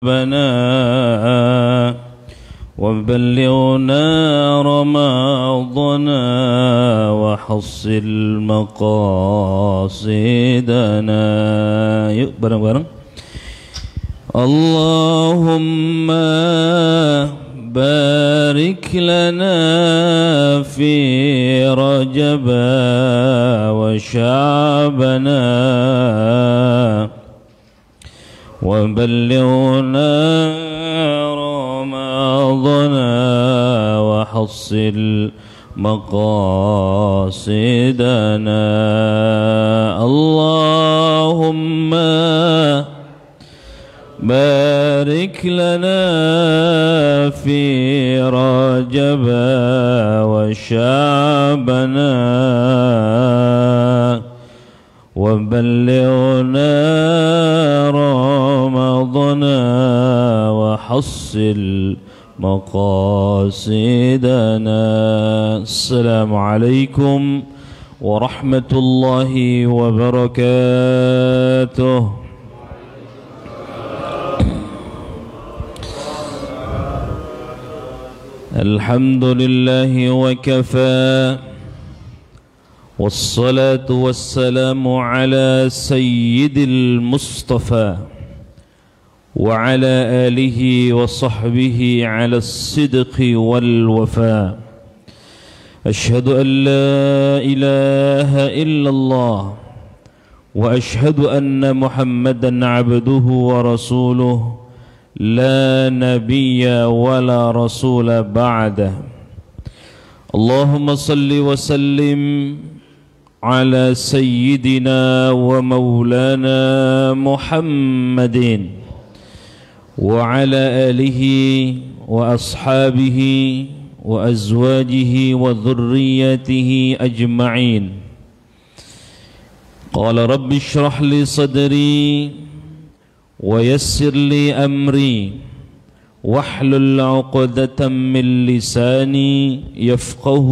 ربنا وبلغنا رمضان وحصل مقاصدنا. Yuk bareng-bareng. Allahumma barik lana fi Rajab wa Sya'bana wa ballighna Ramadana wa hassil maqasidana. Allahumma barik lana fi Rajab wa Sya'bana wa ballighna Ramadana wa hassil maqasidana. Assalamualaikum warahmatullahi wabarakatuh. Alhamdulillahi wa kafa, wassalatu wassalamu ala sayyidil Mustafa wa ala alihi wa sahbihi ala as-sidqi wal wafa. Ashhadu an la ilaha illallah wa ashhadu anna Muhammadan abduhu wa rasuluh لا نبي ولا رسول بعده. اللهم صل وسلم على سيدنا ومولانا محمد وعلى آله وأصحابه وأزواجه وذريته أجمعين. قال رب اشرح لي صدري ويسر لي أمري واحلل عقدة من لساني يفقه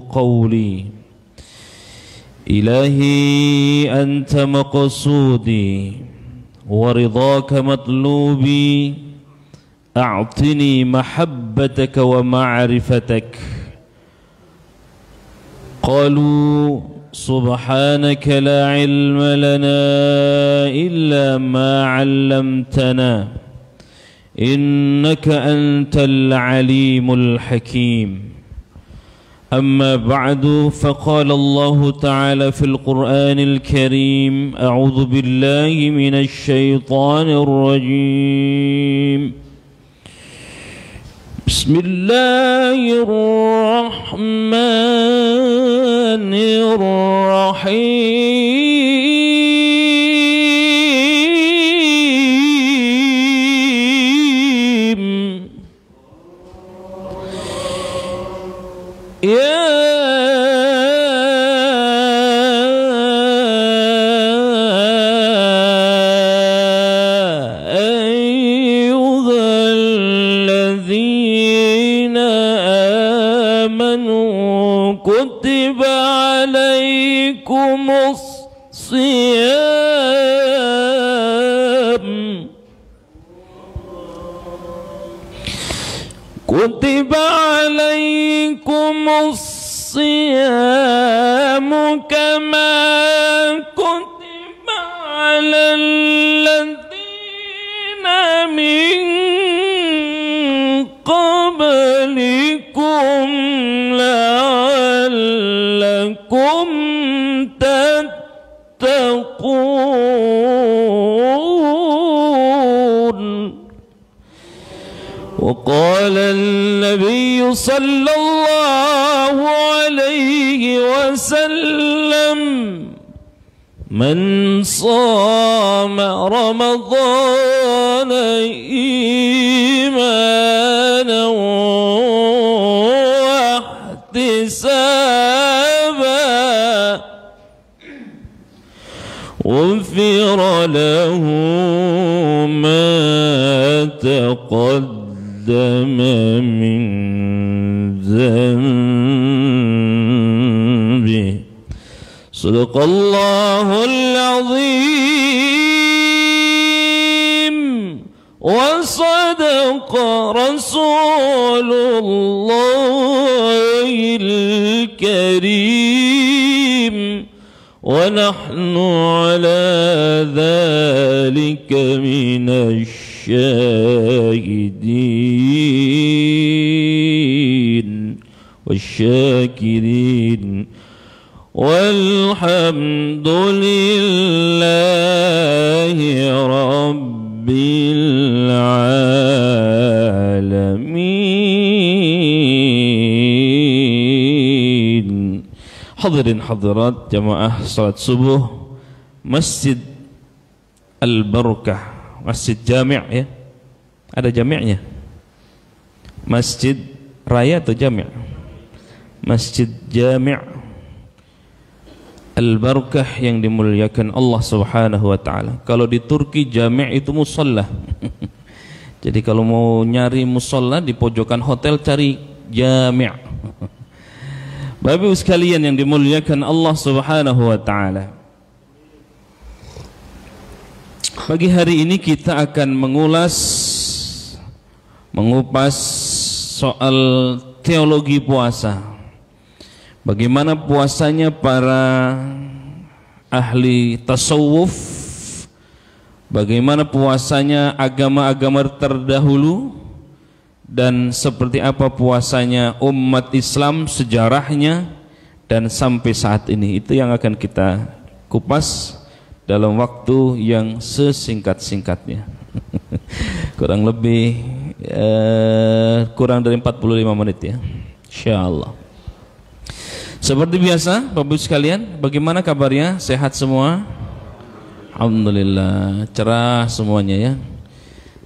قولي. إلهي أنت مقصودي ورضاك مطلوبي، أعطني محبتك ومعرفتك. قالوا سبحانك لا علم لنا إلا ما علمتنا إنك أنت العليم الحكيم. أما بعد، فقال الله تعالى في القرآن الكريم: أعوذ بالله من الشيطان الرجيم. بسم الله الرحمن الرحيم. يا كتب عليكم الصيام كتب عليكم الصيام كما كتب على الذين من قبلكم لعلكم تتقون. وقال النبي صلى الله عليه وسلم: من صام رمضان إيمانا واحتسابا غفر له ما تقدم من ذنبه. صدق الله العظيم. وصدق رسول الله الكريم ونحن على ذلك من الشاهدين والشاكرين والحمد لله رب العالمين. Hadirin hadirat jamaah salat subuh Masjid Al-Barakah, Masjid Jami' ya. Ada jami'nya? Masjid Raya atau Jami'? Masjid Jami' Al-Barakah yang dimuliakan Allah Subhanahu wa taala. Kalau di Turki Jami' itu musalla. Jadi kalau mau nyari musalla di pojokan hotel cari Jami'. Bapak Ibu sekalian yang dimuliakan Allah Subhanahu wa taala. Pagi hari ini kita akan mengupas soal teologi puasa. Bagaimana puasanya para ahli tasawuf, bagaimana puasanya agama-agama terdahulu, dan seperti apa puasanya umat Islam, sejarahnya, dan sampai saat ini. Itu yang akan kita kupas dalam waktu yang sesingkat-singkatnya. Kurang lebih kurang dari 45 menit ya, insyaallah. Seperti biasa Bapak Ibu sekalian, bagaimana kabarnya? Sehat semua? Alhamdulillah, cerah semuanya ya.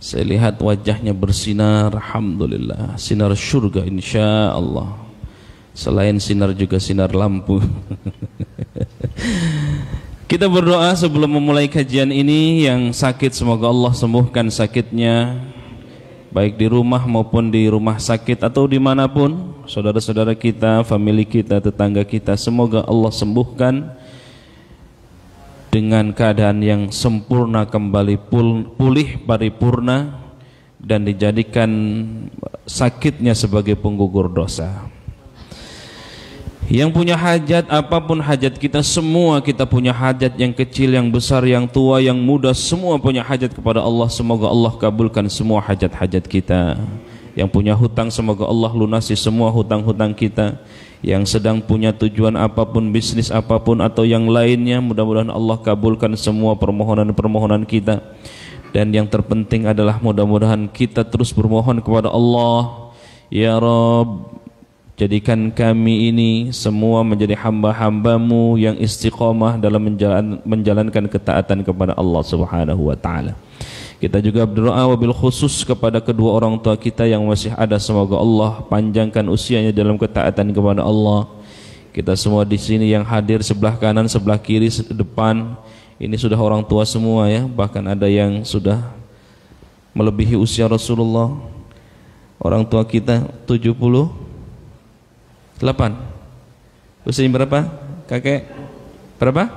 Saya lihat wajahnya bersinar, alhamdulillah, sinar surga insyaallah. Selain sinar juga sinar lampu. Kita berdoa sebelum memulai kajian ini. Yang sakit semoga Allah sembuhkan sakitnya, baik di rumah maupun di rumah sakit atau dimanapun. Saudara-saudara kita, famili kita, tetangga kita, semoga Allah sembuhkan dengan keadaan yang sempurna, kembali pulih paripurna, dan dijadikan sakitnya sebagai penggugur dosa. Yang punya hajat, apapun hajat kita, semua kita punya hajat, yang kecil, yang besar, yang tua, yang muda, semua punya hajat kepada Allah. Semoga Allah kabulkan semua hajat-hajat kita. Yang punya hutang, semoga Allah lunasi semua hutang-hutang kita. Yang sedang punya tujuan apapun, bisnis apapun atau yang lainnya, mudah-mudahan Allah kabulkan semua permohonan-permohonan kita. Dan yang terpenting adalah mudah-mudahan kita terus bermohon kepada Allah, ya Rabb, jadikan kami ini semua menjadi hamba-hambamu yang istiqamah dalam menjalankan ketaatan kepada Allah Subhanahu wa ta'ala. Kita juga berdoa wabil khusus kepada kedua orang tua kita yang masih ada, semoga Allah panjangkan usianya dalam ketaatan kepada Allah. Kita semua di sini yang hadir sebelah kanan, sebelah kiri, depan, ini sudah orang tua semua ya. Bahkan ada yang sudah melebihi usia Rasulullah. Orang tua kita 78. Usianya berapa? Kakek? Berapa?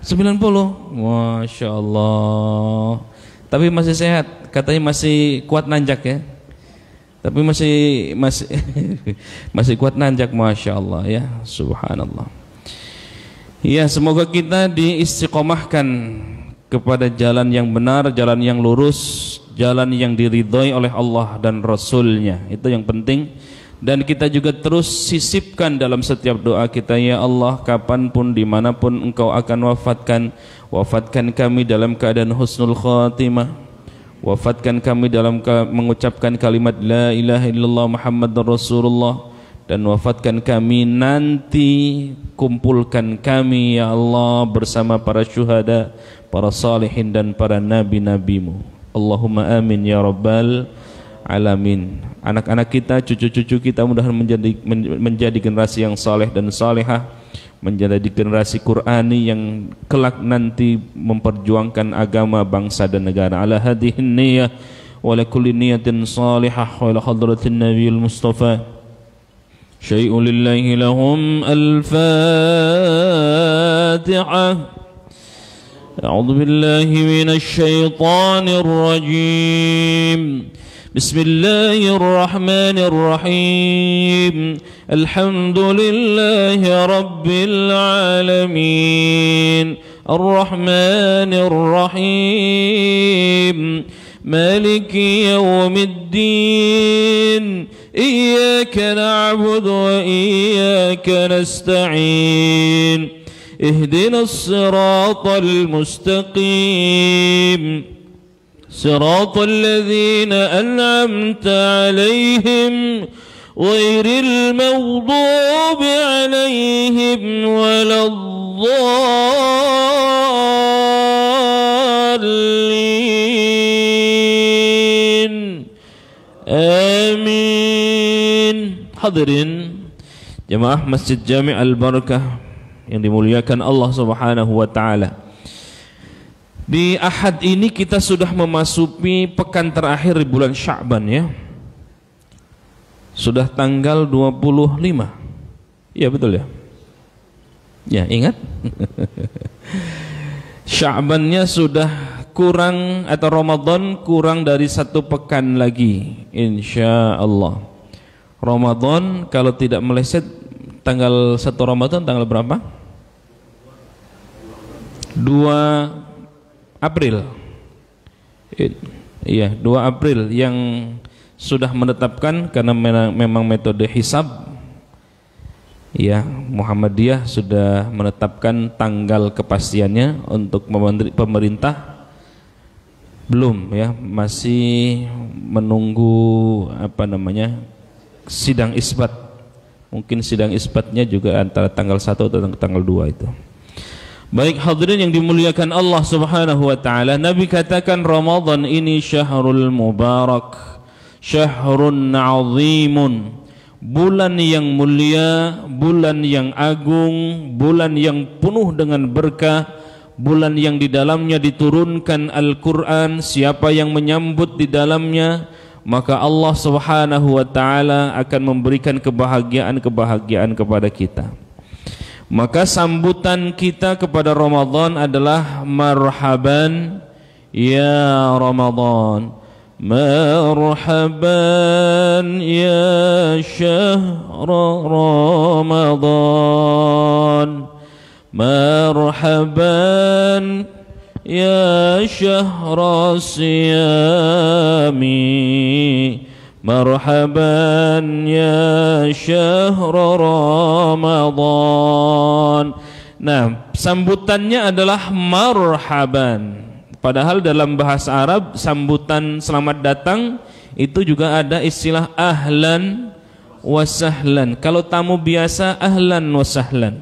90. Masya Allah. Tapi masih sehat, katanya masih kuat nanjak ya. Tapi masih kuat nanjak, Masya Allah ya, Subhanallah. Ya, semoga kita diistiqomahkan kepada jalan yang benar, jalan yang lurus, jalan yang diridhoi oleh Allah dan Rasulnya. Itu yang penting. Dan kita juga terus sisipkan dalam setiap doa kita, ya Allah, kapanpun dimanapun Engkau akan wafatkan kami dalam keadaan husnul khatimah, wafatkan kami dalam mengucapkan kalimat la ilaha illallah Muhammadur Rasulullah, dan wafatkan kami nanti, kumpulkan kami ya Allah bersama para syuhada, para salihin, dan para nabi-nabimu. Allahumma amin ya rabbal alamin. Anak-anak kita, cucu-cucu kita mudah-mudahan menjadi generasi yang saleh dan salehah, menjadi generasi Qur'ani yang kelak nanti memperjuangkan agama, bangsa dan negara. Ala hadhihin niyyah wa la kulli niyatin salihah wa ila hadratin nabiyil mustafa syai'un lillahi lahum al-fatihah. أعوذ بالله من الشيطان الرجيم بسم الله الرحمن الرحيم الحمد لله رب العالمين الرحمن الرحيم مالك يوم الدين إياك نعبد وإياك نستعين اهدنا الصراط المستقيم صراط الذين أنعمت عليهم غير المغضوب عليهم ولا الضالين آمين. Hadirin jemaah Masjid Jami' Al-Barakah yang dimuliakan Allah Subhanahu wa taala. Di Ahad ini kita sudah memasuki pekan terakhir di bulan Sya'ban ya. Sudah tanggal 25. Iya betul ya? Ya, ingat? Sya'bannya sudah kurang, atau Ramadan kurang dari 1 pekan lagi insyaallah. Ramadan kalau tidak meleset tanggal 1 Ramadan tanggal berapa? 2 April. Iya, 2 April yang sudah menetapkan karena memang metode hisab. Ya, Muhammadiyah sudah menetapkan tanggal kepastiannya. Untuk pemerintah belum ya, masih menunggu sidang isbat. Mungkin sidang isbatnya juga antara tanggal 1 atau tanggal 2 itu. Baik hadirin yang dimuliakan Allah Subhanahu wa taala, Nabi katakan Ramadan ini syahrul mubarak, syahrun 'azimun, bulan yang mulia, bulan yang agung, bulan yang penuh dengan berkah, bulan yang di dalamnya diturunkan Al-Qur'an. Siapa yang menyambut di dalamnya, maka Allah Subhanahu wa taala akan memberikan kebahagiaan-kebahagiaan kepada kita. Maka sambutan kita kepada Ramadan adalah marhaban ya Ramadan, marhaban ya syahr Ramadan, marhaban ya syahr siyami, marhaban ya syahr Ramadan. Nah, sambutannya adalah marhaban. Padahal dalam bahasa Arab sambutan selamat datang itu juga ada istilah ahlan wa sahlan. Kalau tamu biasa ahlan wa sahlan.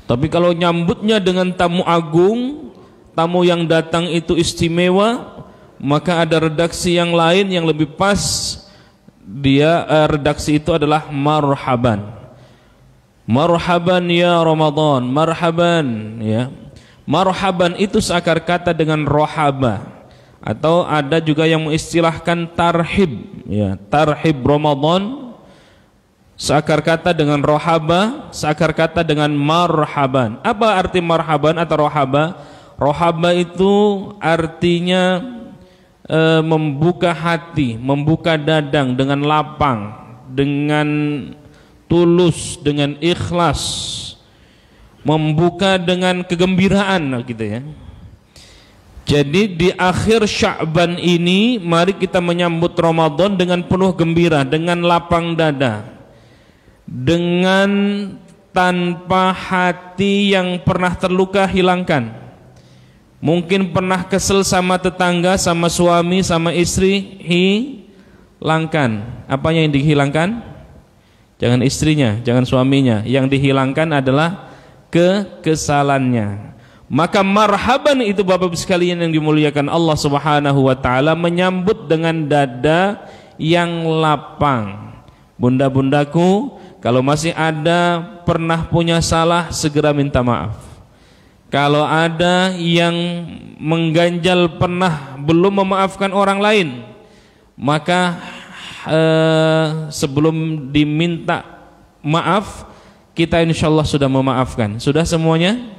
Tapi kalau nyambutnya dengan tamu agung, tamu yang datang itu istimewa, maka ada redaksi yang lain yang lebih pas. Redaksi itu adalah marhaban. Marhaban ya Ramadan, marhaban ya. Marhaban itu seakar kata dengan rohaba, atau ada juga yang mengistilahkan tarhib ya. Tarhib Ramadan seakar kata dengan rohaba, seakar kata dengan marhaban. Apa arti marhaban atau rohaba? Rohaba itu artinya membuka hati, membuka dadang dengan lapang, dengan tulus, dengan ikhlas, membuka dengan kegembiraan gitu ya. Jadi di akhir Sya'ban ini mari kita menyambut Ramadan dengan penuh gembira, dengan lapang dada, dengan tanpa hati yang pernah terluka hilangkan. Mungkin pernah kesel sama tetangga, sama suami, sama istri, hilangkan. Apanya yang dihilangkan? Jangan istrinya, jangan suaminya. Yang dihilangkan adalah kekesalannya. Maka marhaban itu Bapak sekalian yang dimuliakan Allah Subhanahu wa taala, menyambut dengan dada yang lapang. Bunda-bundaku, kalau masih ada pernah punya salah, segera minta maaf. Kalau ada yang mengganjal pernah belum memaafkan orang lain, maka sebelum diminta maaf, kita insya Allah sudah memaafkan. Sudah semuanya?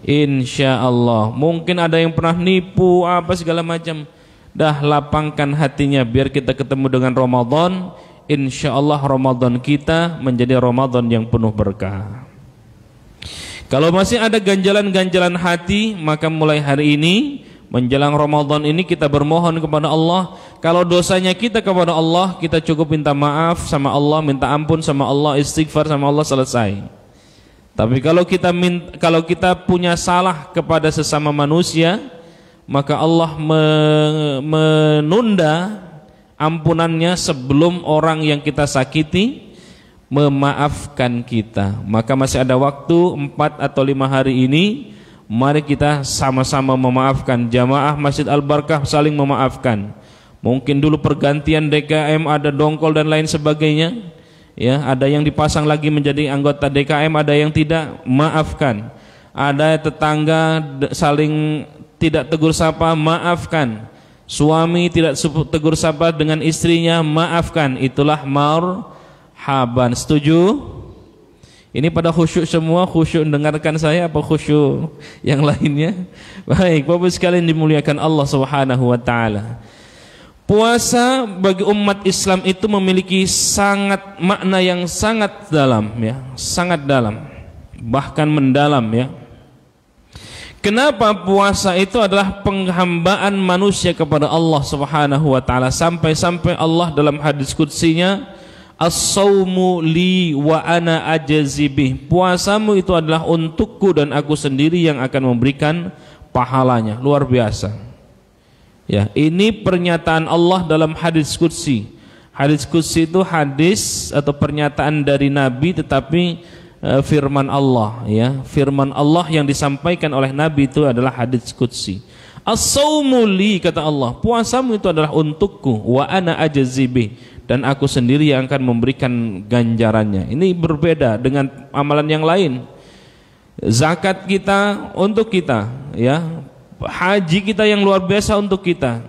Insya Allah. Mungkin ada yang pernah nipu apa segala macam. Dah lapangkan hatinya biar kita ketemu dengan Ramadan. Insya Allah Ramadan kita menjadi Ramadan yang penuh berkah. Kalau masih ada ganjalan-ganjalan hati, maka mulai hari ini menjelang Ramadan ini kita bermohon kepada Allah. Kalau dosanya kita kepada Allah, kita cukup minta maaf sama Allah, minta ampun sama Allah, istighfar sama Allah, selesai. Tapi kalau kita punya salah kepada sesama manusia, maka Allah menunda ampunannya sebelum orang yang kita sakiti memaafkan kita. Maka masih ada waktu 4 atau 5 hari ini. Mari kita sama-sama memaafkan. Jamaah Masjid Al-Barkah saling memaafkan. Mungkin dulu pergantian DKM ada dongkol dan lain sebagainya. Ya, ada yang dipasang lagi menjadi anggota DKM, ada yang tidak, maafkan. Ada tetangga saling tidak tegur sapa, maafkan. Suami tidak tegur sapa dengan istrinya, maafkan. Itulah marhaban. Setuju? Ini pada khusyuk semua, khusyuk mendengarkan saya apa khusyuk yang lainnya? Baik, Bapak sekalian dimuliakan Allah Subhanahu wa taala. Puasa bagi umat Islam itu memiliki sangat makna yang sangat dalam, ya, sangat dalam, bahkan mendalam, ya. Kenapa puasa itu adalah penghambaan manusia kepada Allah Subhanahu wa taala, sampai-sampai Allah dalam hadis qudsinya, as-saumu li wa ana ajazibih. Puasamu itu adalah untukku dan aku sendiri yang akan memberikan pahalanya. Luar biasa. Ya, ini pernyataan Allah dalam hadis qudsi. Hadis qudsi itu hadis atau pernyataan dari Nabi, tetapi firman Allah, ya. Firman Allah yang disampaikan oleh Nabi itu adalah hadis qudsi. As-saumu li, kata Allah, puasamu itu adalah untukku, wa ana ajazibih, dan aku sendiri yang akan memberikan ganjarannya. Ini berbeda dengan amalan yang lain. Zakat kita untuk kita, ya. Haji kita yang luar biasa untuk kita.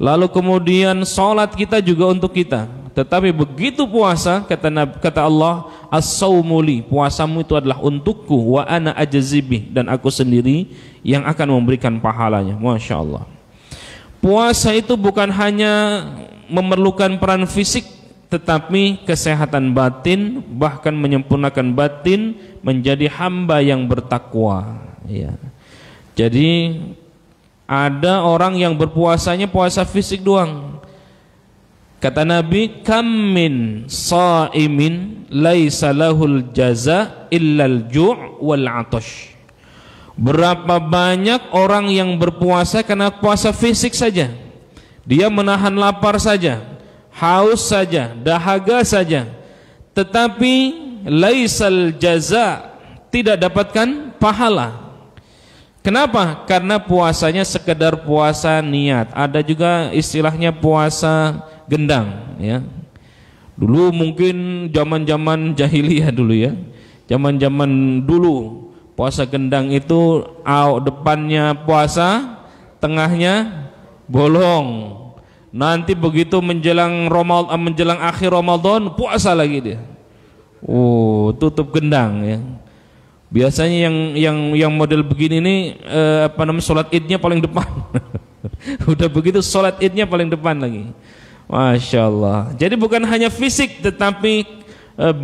Lalu kemudian salat kita juga untuk kita. Tetapi begitu puasa, kata Allah, as-saumu li, puasamu itu adalah untukku, wa ana ajazibih, dan aku sendiri yang akan memberikan pahalanya. Masya Allah. Puasa itu bukan hanya memerlukan peran fisik, tetapi kesehatan batin, bahkan menyempurnakan batin menjadi hamba yang bertakwa, ya. Jadi ada orang yang berpuasanya puasa fisik doang. Kata Nabi, kam min shaimin laisa lahul jaza illal ju' wal 'atash. Berapa banyak orang yang berpuasa karena puasa fisik saja. Dia menahan lapar saja, haus saja, dahaga saja. Tetapi laisal jaza, tidak dapatkan pahala. Kenapa? Karena puasanya sekedar puasa niat. Ada juga istilahnya puasa gendang, ya. Dulu mungkin zaman-zaman jahiliyah dulu, ya. Zaman-zaman dulu puasa gendang itu depannya puasa, tengahnya bolong. Nanti begitu menjelang akhir Ramadan puasa lagi dia. Oh, tutup gendang, ya. Biasanya yang model begini nih sholat idnya paling depan. Udah begitu sholat idnya paling depan lagi. Masya Allah. Jadi bukan hanya fisik, tetapi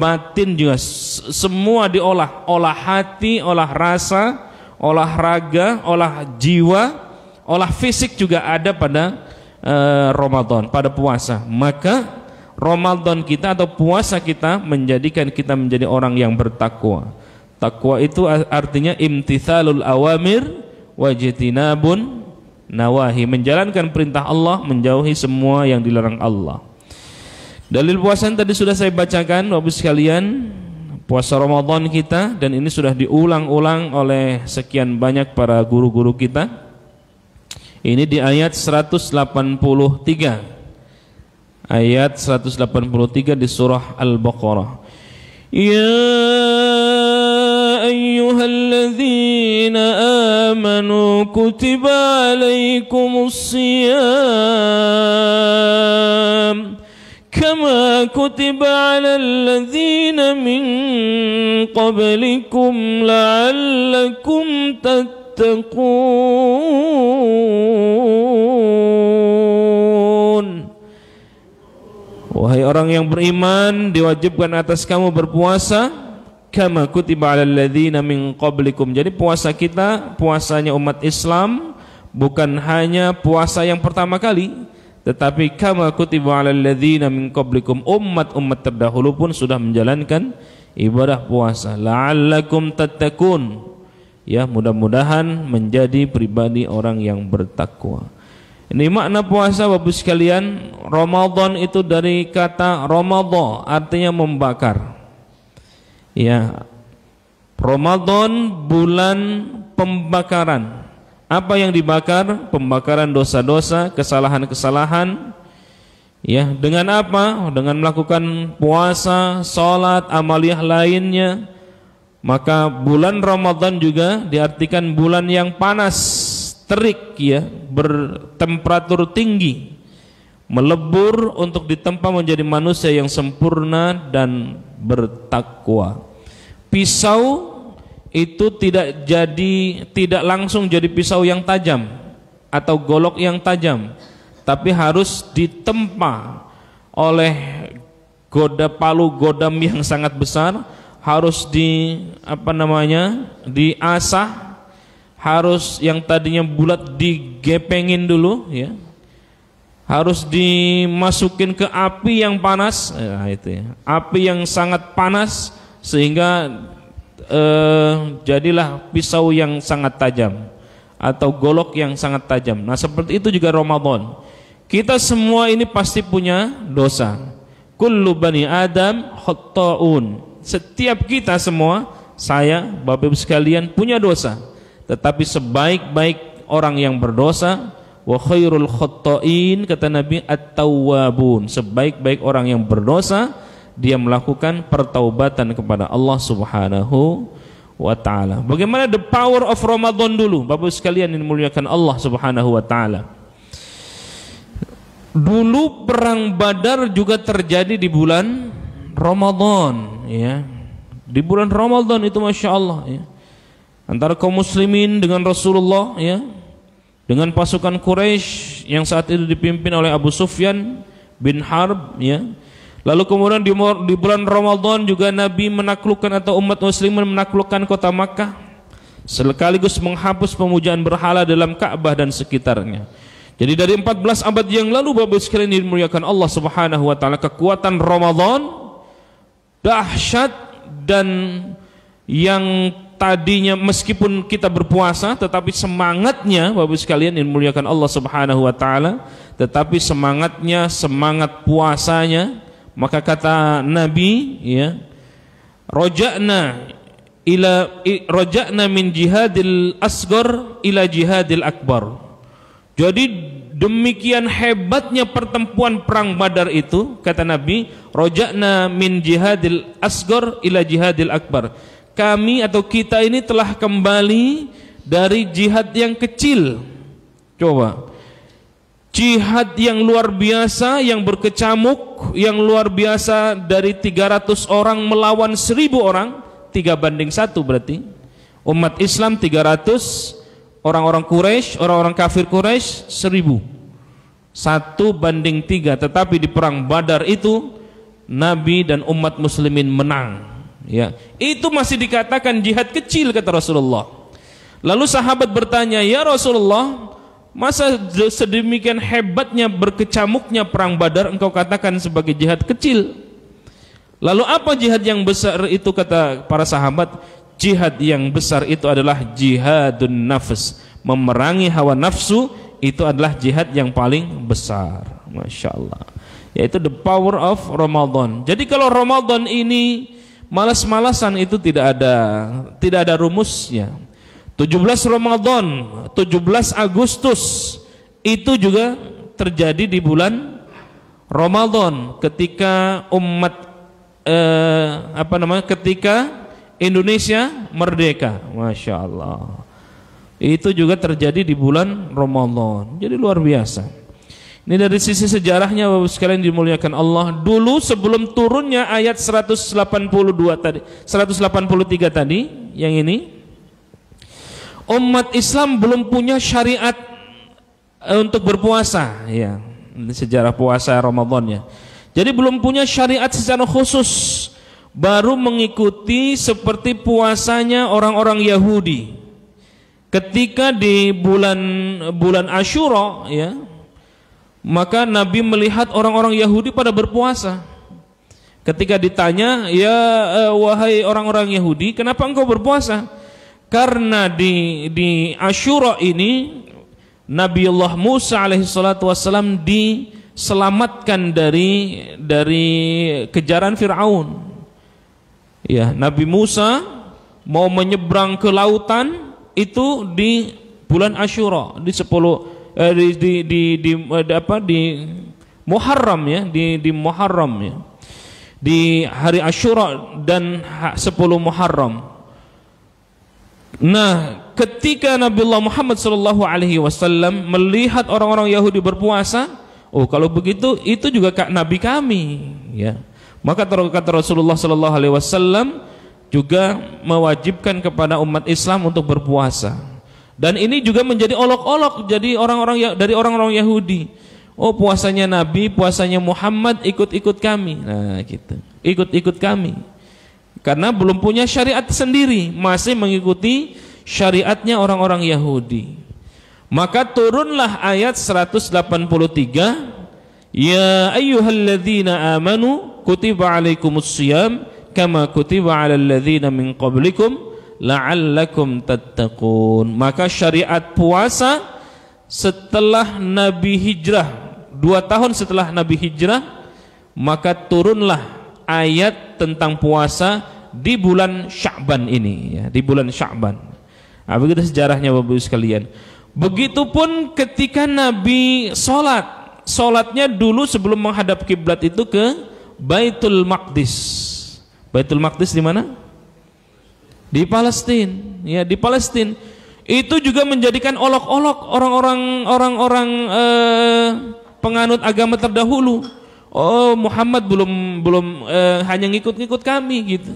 batin juga semua diolah. Olah hati, olah rasa, olah raga, olah jiwa, olah fisik juga ada pada Ramadan, pada puasa. Maka Ramadan kita atau puasa kita menjadikan kita menjadi orang yang bertakwa. Takwa itu artinya imtithalul awamir wajtinabun nawahi, menjalankan perintah Allah, menjauhi semua yang dilarang Allah. Dalil puasa tadi sudah saya bacakan, Bapak sekalian. Puasa Ramadan kita, dan ini sudah diulang-ulang oleh sekian banyak para guru-guru kita. Ini di ayat 183. Ayat 183 di surah Al-Baqarah. Ya ayyuhalladzina amanu kutiba alaikumus siyam kama kama kutiba 'alal ladzina min qablikum la'allakum tattaqun. Wahai orang yang beriman, diwajibkan atas kamu berpuasa kama kutiba 'alal ladzina min qablikum. Jadi puasa kita, puasanya umat Islam bukan hanya puasa yang pertama kali, tetapi kama kutiba 'alal ladzina min qablikum, umat-umat terdahulu pun sudah menjalankan ibadah puasa. La'allakum tattaqun. Ya, mudah-mudahan menjadi pribadi orang yang bertakwa. Ini makna puasa Bapak sekalian. Ramadan itu dari kata Ramadhan, artinya membakar. Ya, Ramadan bulan pembakaran. Apa yang dibakar? Pembakaran dosa-dosa, kesalahan-kesalahan. Ya, dengan apa? Dengan melakukan puasa, salat, amaliyah lainnya. Maka bulan Ramadan juga diartikan bulan yang panas, terik, ya, bertemperatur tinggi, melebur untuk ditempa menjadi manusia yang sempurna dan bertakwa. Pisau itu tidak langsung jadi pisau yang tajam atau golok yang tajam, tapi harus ditempa oleh palu godam yang sangat besar, harus diasah, harus yang tadinya bulat digepengin dulu, ya, harus dimasukin ke api yang panas, itu ya, api yang sangat panas sehingga jadilah pisau yang sangat tajam atau golok yang sangat tajam. Nah, seperti itu juga Ramadan. Kita semua ini pasti punya dosa. Kullu bani Adam khatta'un. Setiap kita semua, saya, Bapak Ibu sekalian, punya dosa. Tetapi sebaik-baik orang yang berdosa, wa khairul khatta'in, kata Nabi, at-tawwabun. Sebaik-baik orang yang berdosa, dia melakukan pertaubatan kepada Allah Subhanahu wa ta'ala. Bagaimana the power of Ramadan dulu, Bapak sekalian yang dimuliakan Allah Subhanahu wa ta'ala. Dulu perang Badar juga terjadi di bulan Ramadan, ya. Di bulan Ramadan itu Masya Allah, ya, antara kaum muslimin dengan Rasulullah, ya, dengan pasukan Quraisy yang saat itu dipimpin oleh Abu Sufyan bin Harb, ya. Lalu kemudian di bulan Ramadan juga Nabi menaklukkan atau umat muslimin menaklukkan kota Makkah, sekaligus menghapus pemujaan berhala dalam Ka'bah dan sekitarnya. Jadi dari 14 abad yang lalu, Bapak sekalian dimuliakan Allah Subhanahu wa ta'ala, kekuatan Ramadan dahsyat, dan yang tadinya meskipun kita berpuasa tetapi semangatnya, Bapak sekalian dimuliakan Allah Subhanahu wa ta'ala, tetapi semangatnya semangat puasanya. Maka kata Nabi, ya, roja'na min jihadil asghar ila jihadil akbar. Jadi demikian hebatnya pertempuran perang Badar itu, kata Nabi, roja'na min jihadil asghar ila jihadil akbar. Kami atau kita ini telah kembali dari jihad yang kecil. Coba, jihad yang luar biasa, yang berkecamuk, yang luar biasa, dari 300 orang melawan 1000 orang, 3-1 berarti. Umat Islam 300, orang-orang Quraisy, orang-orang kafir Quraisy 1000, 1-3. Tetapi di perang Badar itu Nabi dan umat muslimin menang, ya. Itu masih dikatakan jihad kecil, kata Rasulullah. Lalu sahabat bertanya, ya Rasulullah, masa sedemikian hebatnya, berkecamuknya perang Badar engkau katakan sebagai jihad kecil? Lalu apa jihad yang besar itu, kata para sahabat? Jihad yang besar itu adalah jihadun nafs, memerangi hawa nafsu. Itu adalah jihad yang paling besar. Masya Allah. Yaitu the power of Ramadan. Jadi kalau Ramadan ini malas-malasan, itu tidak ada rumusnya. 17 Ramadan, 17 Agustus itu juga terjadi di bulan Ramadan, ketika ketika Indonesia merdeka. Masya Allah. Itu juga terjadi di bulan Ramadan. Jadi luar biasa. Ini dari sisi sejarahnya Bapak sekalian dimuliakan Allah. Dulu sebelum turunnya ayat 182 tadi, 183 tadi, yang ini, umat Islam belum punya syariat untuk berpuasa, ya. Ini sejarah puasa Ramadan ya. Jadi belum punya syariat secara khusus, baru mengikuti seperti puasanya orang-orang Yahudi. Ketika di bulan Asyura, ya, maka Nabi melihat orang-orang Yahudi pada berpuasa. Ketika ditanya, ya wahai orang-orang Yahudi, kenapa engkau berpuasa? Karena di Asyura ini Nabiullah Musa alaihissalatu wassalam diselamatkan dari kejaran Fir'aun. Ya, Nabi Musa mau menyeberang ke lautan itu di bulan Asyura, di 10 di Muharram ya, di Muharram ya, di hari Asyura dan 10 Muharram. Nah, ketika Nabiullah Muhammad sallallahu alaihi wasallam melihat orang-orang Yahudi berpuasa, oh kalau begitu itu juga nabi kami, ya. Maka kata Rasulullah sallallahu alaihi wasallam juga mewajibkan kepada umat Islam untuk berpuasa. Dan ini juga menjadi olok-olok jadi dari orang-orang Yahudi. Oh, puasanya Nabi, puasanya Muhammad, ikut-ikut kami. Nah, gitu. Ikut-ikut kami. Karena belum punya syariat sendiri, masih mengikuti syariatnya orang-orang Yahudi. Maka turunlah ayat 183, ya ayyuhalladzina amanu kutiba alaikumussyiyam kama kutiba alal ladzina min qablikum la'allakum tattaqun. Maka syariat puasa setelah Nabi hijrah, 2 tahun setelah Nabi hijrah, maka turunlah ayat tentang puasa di bulan Sya'ban ini ya, di bulan Sya'ban. Nah, begitu sejarahnya Bapak Ibu sekalian. Begitupun ketika Nabi salatnya dulu sebelum menghadap kiblat itu ke Baitul Maqdis. Baitul Maqdis di mana? Di Palestina, ya, di Palestina. Itu juga menjadikan olok-olok orang-orang penganut agama terdahulu. Oh, Muhammad belum hanya ngikut-ngikut kami gitu.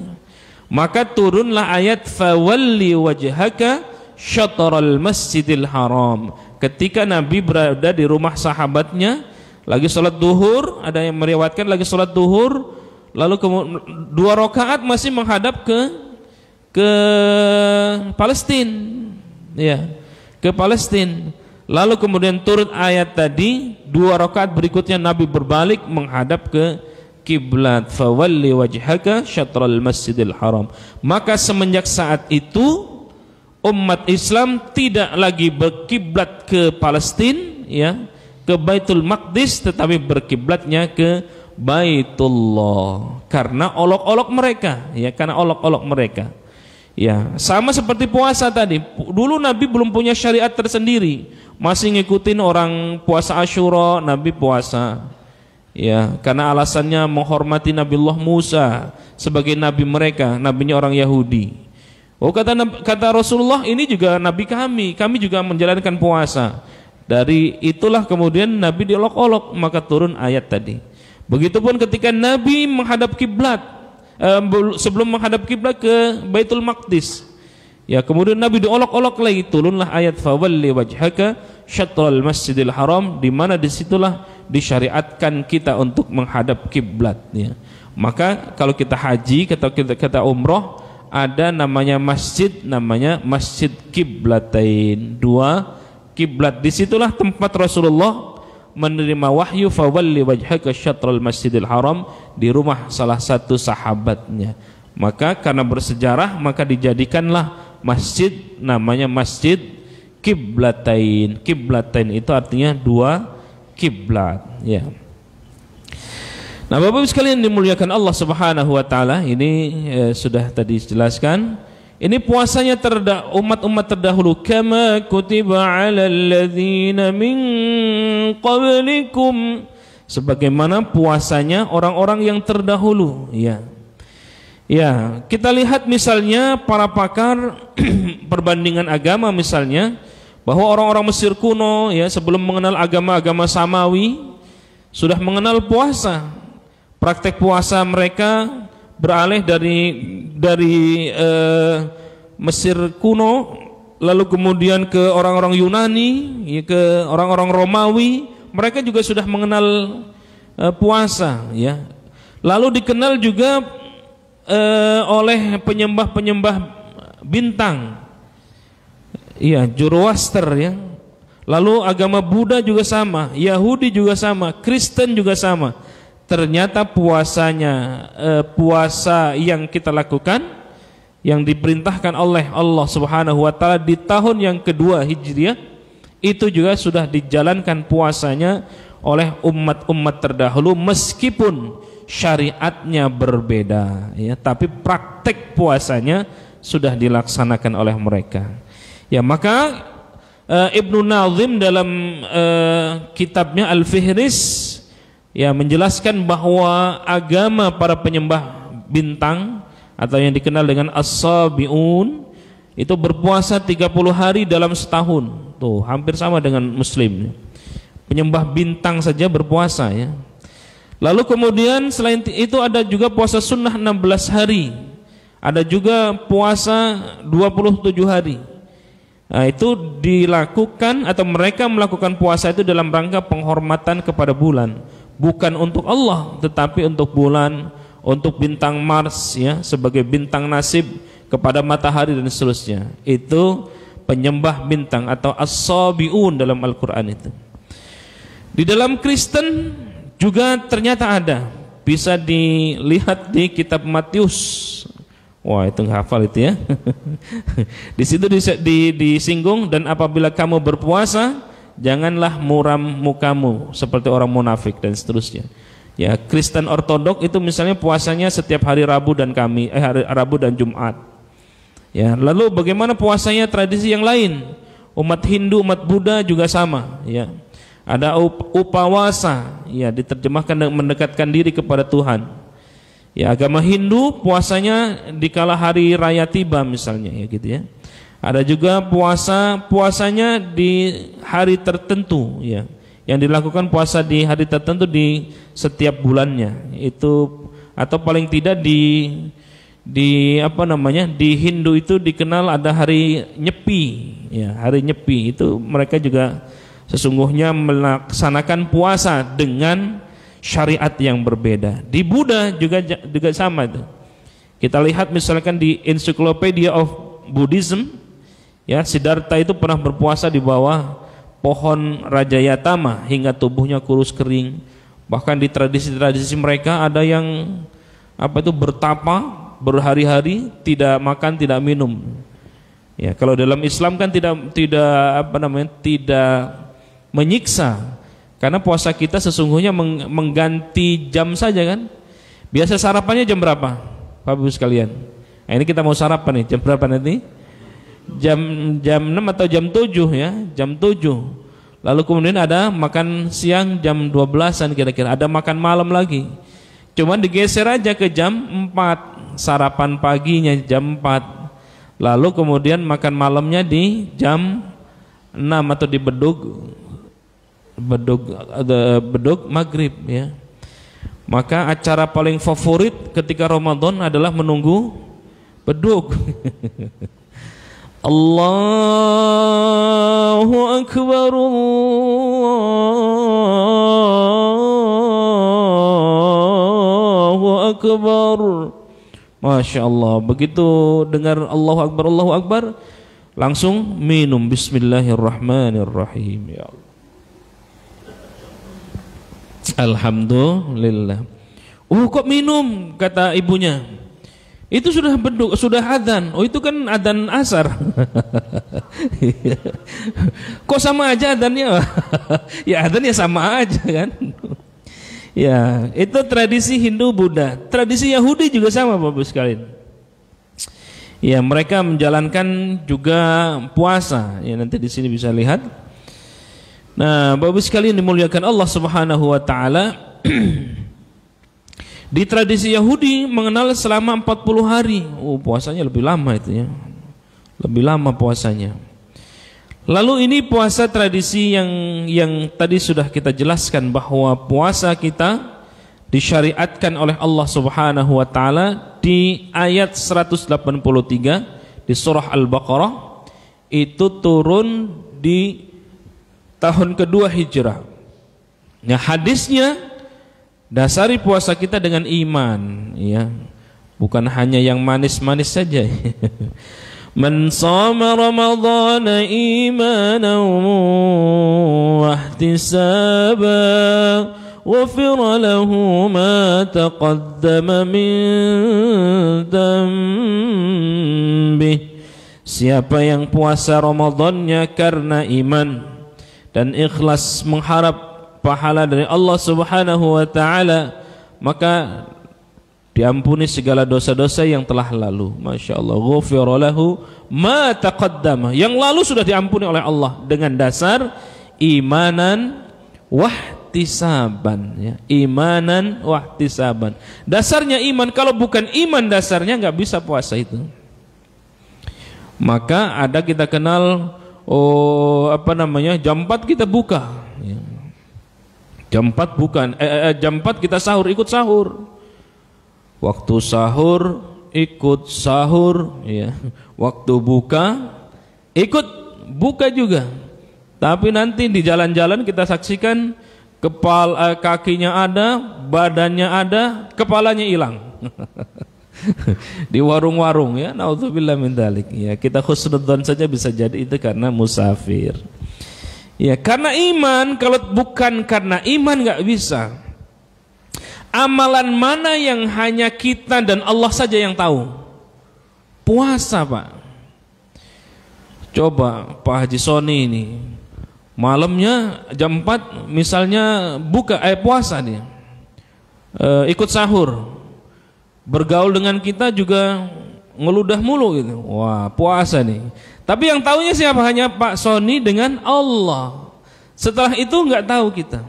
Maka turunlah ayat fawalli wajhaka syatral masjidil haram. Ketika Nabi berada di rumah sahabatnya lagi sholat duhur, ada yang meriwayatkan lagi sholat duhur, lalu 2 rakaat masih menghadap ke Palestina, ya, ke Palestina. Lalu kemudian turun ayat tadi, 2 rakaat berikutnya Nabi berbalik menghadap ke kiblat, fawalli wajhaka syatral masjidil haram. Maka semenjak saat itu umat Islam tidak lagi berkiblat ke Palestina, ya, ke Baitul Maqdis, tetapi berkiblatnya ke Baitullah karena olok-olok mereka, ya, karena olok-olok mereka. Ya, sama seperti puasa tadi. Dulu Nabi belum punya syariat tersendiri, masih ngikutin orang puasa Asyura, Nabi puasa. Ya, karena alasannya menghormati Nabiullah Musa sebagai nabi mereka, nabinya orang Yahudi. Oh, kata Rasulullah, ini juga nabi kami juga menjalankan puasa. Dari itulah kemudian Nabi diolok-olok, maka turun ayat tadi. Begitupun ketika Nabi menghadap kiblat, sebelum menghadap kiblat ke Baitul Maqdis, ya, kemudian Nabi diolok-olok lagi, turunlah ayat fawalli wajhaka syatral masjidil haram, di mana disitulah disyariatkan kita untuk menghadap kiblat, ya. Maka kalau kita haji, kita umroh, ada namanya masjid kiblatain, 2 kiblat. Disitulah tempat Rasulullah menerima wahyu fawalli wajhaka syatral masjidil haram, di rumah salah satu sahabatnya. Maka karena bersejarah, maka dijadikanlah masjid namanya masjid kiblatain. Kiblatain itu artinya 2 kiblat, ya. Nah, Bapak Ibu sekalian dimuliakan Allah Subhanahu wa taala, ini sudah tadi dijelaskan. Ini puasanya umat-umat terdahulu, kama kutiba 'alal ladzina min qablikum, sebagaimana puasanya orang-orang yang terdahulu, ya. Ya, kita lihat misalnya para pakar perbandingan agama misalnya bahwa orang-orang Mesir kuno ya sebelum mengenal agama-agama samawi sudah mengenal puasa. Praktek puasa mereka beralih dari Mesir kuno, lalu kemudian ke orang-orang Yunani, ya, ke orang-orang Romawi. Mereka juga sudah mengenal puasa, ya. Lalu dikenal juga oleh penyembah-penyembah bintang, iya, Zoroaster, ya. Lalu agama Buddha juga sama, Yahudi juga sama, Kristen juga sama. Ternyata puasanya, puasa yang kita lakukan, yang diperintahkan oleh Allah Subhanahu wa taala di tahun yang kedua Hijriah, itu juga sudah dijalankan puasanya oleh umat-umat terdahulu meskipun syariatnya berbeda, ya, tapi praktek puasanya sudah dilaksanakan oleh mereka. Ya, maka Ibnu Nazim dalam kitabnya Al-Fihris ya menjelaskan bahwa agama para penyembah bintang atau yang dikenal dengan As-Sabi'un itu berpuasa 30 hari dalam setahun. Tuh, hampir sama dengan muslim. Penyembah bintang saja berpuasa, ya. Lalu kemudian selain itu ada juga puasa sunnah 16 hari. Ada juga puasa 27 hari. Nah, itu dilakukan atau mereka melakukan puasa itu dalam rangka penghormatan kepada bulan, bukan untuk Allah tetapi untuk bulan, untuk bintang Mars, ya, sebagai bintang nasib kepada matahari dan seterusnya. Itu penyembah bintang atau as-sabiun dalam Al-Qur'an itu. Di dalam Kristen juga ternyata ada, bisa dilihat di kitab Matius. Wah, itu nggak hafal itu, ya. Di situ disinggung, dan apabila kamu berpuasa janganlah muram mukamu seperti orang munafik dan seterusnya. Ya, Kristen Ortodok itu misalnya puasanya setiap hari Rabu dan hari Rabu dan Jumat. Ya, lalu bagaimana puasanya tradisi yang lain? Umat Hindu, umat Buddha juga sama, ya. Ada upawasa, ya, diterjemahkan dengan mendekatkan diri kepada Tuhan. Ya, agama Hindu puasanya di kala hari raya tiba misalnya, ya, gitu, ya. Ada juga puasanya di hari tertentu, ya. Yang dilakukan puasa di hari tertentu di setiap bulannya. Itu atau paling tidak di apa namanya? Di Hindu itu dikenal ada hari Nyepi, ya, hari Nyepi. Itu mereka juga sesungguhnya melaksanakan puasa dengan syariat yang berbeda. Di Buddha juga sama itu. Kita lihat misalkan di Encyclopedia of Buddhism, ya, Siddhartha itu pernah berpuasa di bawah pohon Raja Yatama hingga tubuhnya kurus kering. Bahkan di tradisi-tradisi mereka ada yang bertapa berhari-hari tidak makan tidak minum. Ya, kalau dalam Islam kan tidak menyiksa. Karena puasa kita sesungguhnya mengganti jam saja, kan. Biasa sarapannya jam berapa, Bapak Ibu sekalian? Nah, ini kita mau sarapan nih, jam berapa nanti? Jam 6 atau jam 7, ya, jam 7. Lalu kemudian ada makan siang jam 12-an kira-kira, ada makan malam lagi. Cuman digeser aja ke jam 4, sarapan paginya jam 4. Lalu kemudian makan malamnya di jam 6 atau di beduk maghrib, ya. Maka acara paling favorit ketika Ramadan adalah menunggu beduk. Allahu Akbar, Allahu Akbar. Masya Allah, begitu dengar Allahu Akbar, langsung minum Bismillahirrahmanirrahim, ya Allah. Alhamdulillah. Oh, kok minum, kata ibunya. Itu sudah beduk, sudah adzan. Oh, itu kan adzan asar. Kok sama aja adzannya? Ya, adzannya sama aja, kan. Ya, itu tradisi Hindu Buddha. Tradisi Yahudi juga sama, Bapak sekalian. Ya, mereka menjalankan juga puasa. Ya, nanti di sini bisa lihat. Nah, Bapak sekalian dimuliakan Allah Subhanahu wa taala. Di tradisi Yahudi mengenal selama 40 hari. Oh, puasanya lebih lama itu, ya. Lebih lama puasanya. Lalu ini puasa tradisi yang tadi sudah kita jelaskan, bahwa puasa kita disyariatkan oleh Allah Subhanahu wa taala di ayat 183 di surah Al-Baqarah, itu turun di tahun kedua Hijrah. Nah, hadisnya dasari puasa kita dengan iman, ya. Bukan hanya yang manis-manis saja. Man shama ramadhana imanan wa ihtisaban ghufira lahu ma taqaddama min dhanbihi. Siapa yang puasa Ramadannya karena iman dan ikhlas mengharap pahala dari Allah Subhanahu wa taala, maka diampuni segala dosa-dosa yang telah lalu. Masya Allah. Ghufira lahu ma taqaddama. Yang lalu sudah diampuni oleh Allah dengan dasar imanan wahtisaban, ya. Imanan wahtisaban. Dasarnya iman. Kalau bukan iman dasarnya nggak bisa puasa itu. Maka ada kita kenal jam 4 kita buka, ya. Jam 4 bukan jam 4 kita sahur, ikut sahur. Waktu sahur ikut sahur, ya. Waktu buka ikut buka juga. Tapi nanti di jalan-jalan kita saksikan kepala kakinya ada, badannya ada, kepalanya hilang. Di warung-warung, ya. Naudzubillah min dzalik. Ya, kita husnudzon saja bisa jadi itu karena musafir. Ya, karena iman. Kalau bukan karena iman nggak bisa. Amalan mana yang hanya kita dan Allah saja yang tahu? Puasa, Pak. Coba Pak Haji Soni ini malamnya jam 4 misalnya buka puasa dia, ikut sahur, bergaul dengan kita juga ngeludah mulu gitu. Wah, puasa nih. Tapi yang tahunya siapa? Hanya Pak Soni dengan Allah. Setelah itu nggak tahu kita.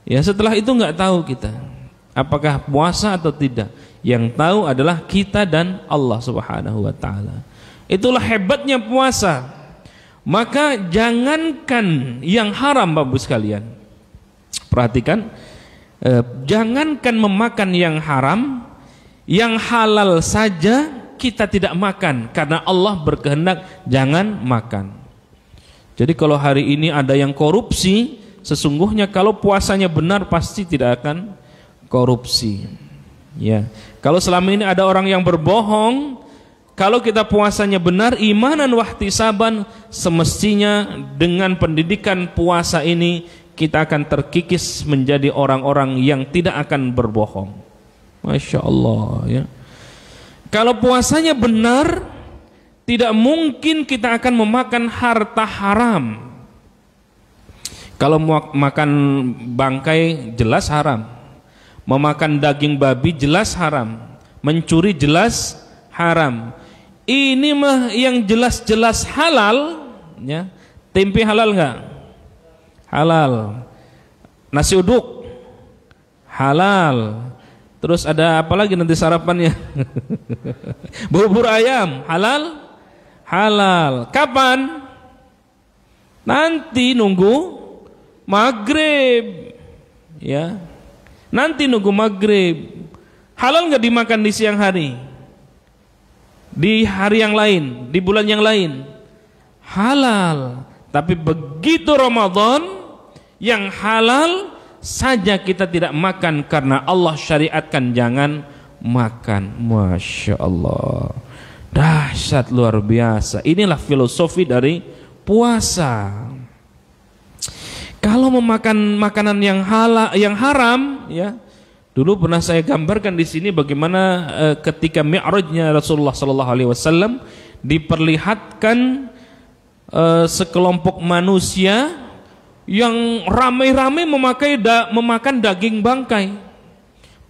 Ya, setelah itu nggak tahu kita apakah puasa atau tidak. Yang tahu adalah kita dan Allah Subhanahu wa taala. Itulah hebatnya puasa. Maka jangankan yang haram, Bapak sekalian. Perhatikan, jangankan memakan yang haram, yang halal saja kita tidak makan karena Allah berkehendak jangan makan. Jadi kalau hari ini ada yang korupsi, sesungguhnya kalau puasanya benar pasti tidak akan korupsi, ya. Kalau selama ini ada orang yang berbohong, kalau kita puasanya benar, imanan wahtisaban, semestinya dengan pendidikan puasa ini kita akan terkikis menjadi orang-orang yang tidak akan berbohong. Masya Allah, ya. Kalau puasanya benar, tidak mungkin kita akan memakan harta haram. Kalau makan bangkai jelas haram. Memakan daging babi jelas haram, mencuri jelas haram. Ini mah yang jelas-jelas halal, ya. Tempe halal nggak? Halal. Nasi uduk halal. Terus ada apa lagi nanti sarapannya? Bubur ayam halal? Halal. Kapan? Nanti nunggu maghrib, ya. Nanti nunggu maghrib. Halal nggak dimakan di siang hari? Di hari yang lain, di bulan yang lain? Halal. Tapi begitu Ramadan, yang halal saja kita tidak makan karena Allah syariatkan jangan makan. Masya Allah, dahsyat luar biasa. Inilah filosofi dari puasa. Kalau memakan makanan yang halal, yang haram, ya. Dulu pernah saya gambarkan di sini bagaimana ketika Mi'rajnya Rasulullah sallallahu alaihi wasallam diperlihatkan sekelompok manusia yang ramai-ramai memakan daging bangkai.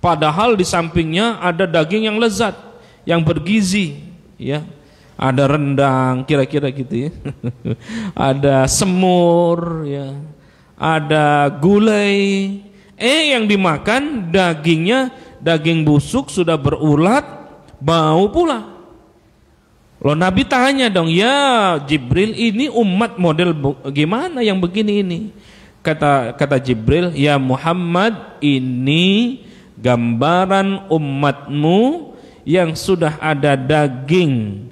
Padahal di sampingnya ada daging yang lezat, yang bergizi, ya. Ada rendang kira-kira gitu, ya. Ada semur, ya. Ada gulai. Yang dimakan dagingnya daging busuk, sudah berulat, bau pula. Loh Nabi tanya dong, ya Jibril, ini umat model gimana yang begini ini? Kata Jibril, ya Muhammad, ini gambaran umatmu yang sudah ada daging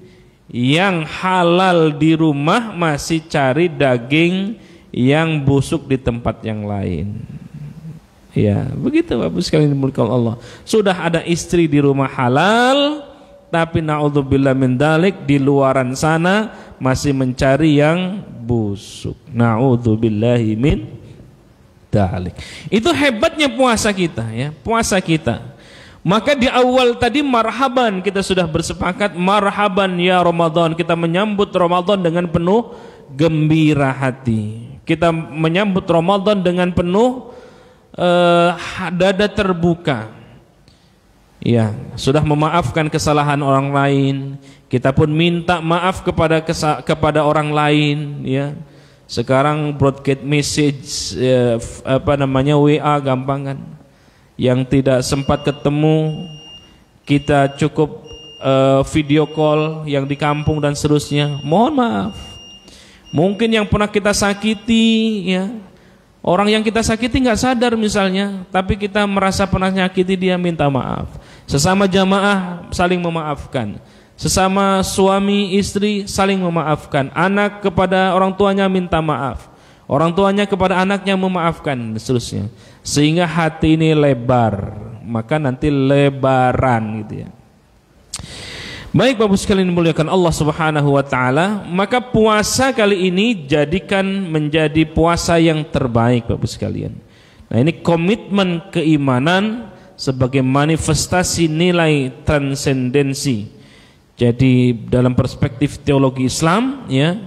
yang halal di rumah, masih cari daging yang busuk di tempat yang lain. Ya, begitu Bapak sekalian dimulakan Allah. Sudah ada istri di rumah halal, tapi na'udzubillah min dalik, di luaran sana masih mencari yang busuk. Na'udzubillahi min dalik. Itu hebatnya puasa kita, ya, puasa kita. Maka di awal tadi marhaban, kita sudah bersepakat marhaban ya Ramadan. Kita menyambut Ramadan dengan penuh gembira hati. Kita menyambut Ramadan dengan penuh dada terbuka. Ya, sudah memaafkan kesalahan orang lain, kita pun minta maaf kepada orang lain, ya. Sekarang broadcast message WA gampang kan. Yang tidak sempat ketemu kita cukup video call, yang di kampung dan seterusnya. Mohon maaf. Mungkin yang pernah kita sakiti, ya. Orang yang kita sakiti nggak sadar misalnya, tapi kita merasa pernah nyakiti dia, minta maaf. Sesama jamaah saling memaafkan, sesama suami istri saling memaafkan, anak kepada orang tuanya minta maaf, orang tuanya kepada anaknya memaafkan, dan seterusnya. Sehingga hati ini lebar, maka nanti lebaran gitu ya. Baik Bapak sekalian dimuliakan Allah Subhanahu wa taala, maka puasa kali ini jadikan menjadi puasa yang terbaik Bapak sekalian. Nah, ini komitmen keimanan sebagai manifestasi nilai transendensi. Jadi dalam perspektif teologi Islam, ya,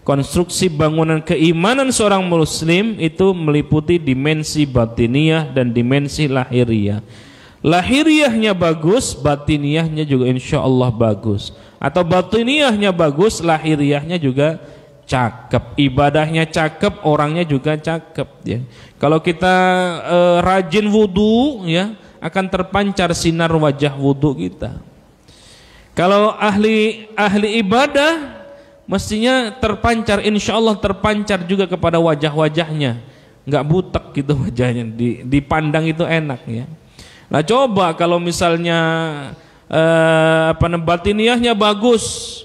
konstruksi bangunan keimanan seorang muslim itu meliputi dimensi batiniah dan dimensi lahiriah. Lahiriahnya bagus, batiniahnya juga insya Allah bagus. Atau batiniahnya bagus, lahiriahnya juga cakep, ibadahnya cakep, orangnya juga cakep, ya. Kalau kita rajin wudu, ya, akan terpancar sinar wajah wudu kita. Kalau ahli ibadah, mestinya terpancar, insya Allah terpancar juga kepada wajah-wajahnya, nggak butek gitu wajahnya, dipandang itu enak, ya. Nah coba kalau misalnya batiniahnya bagus,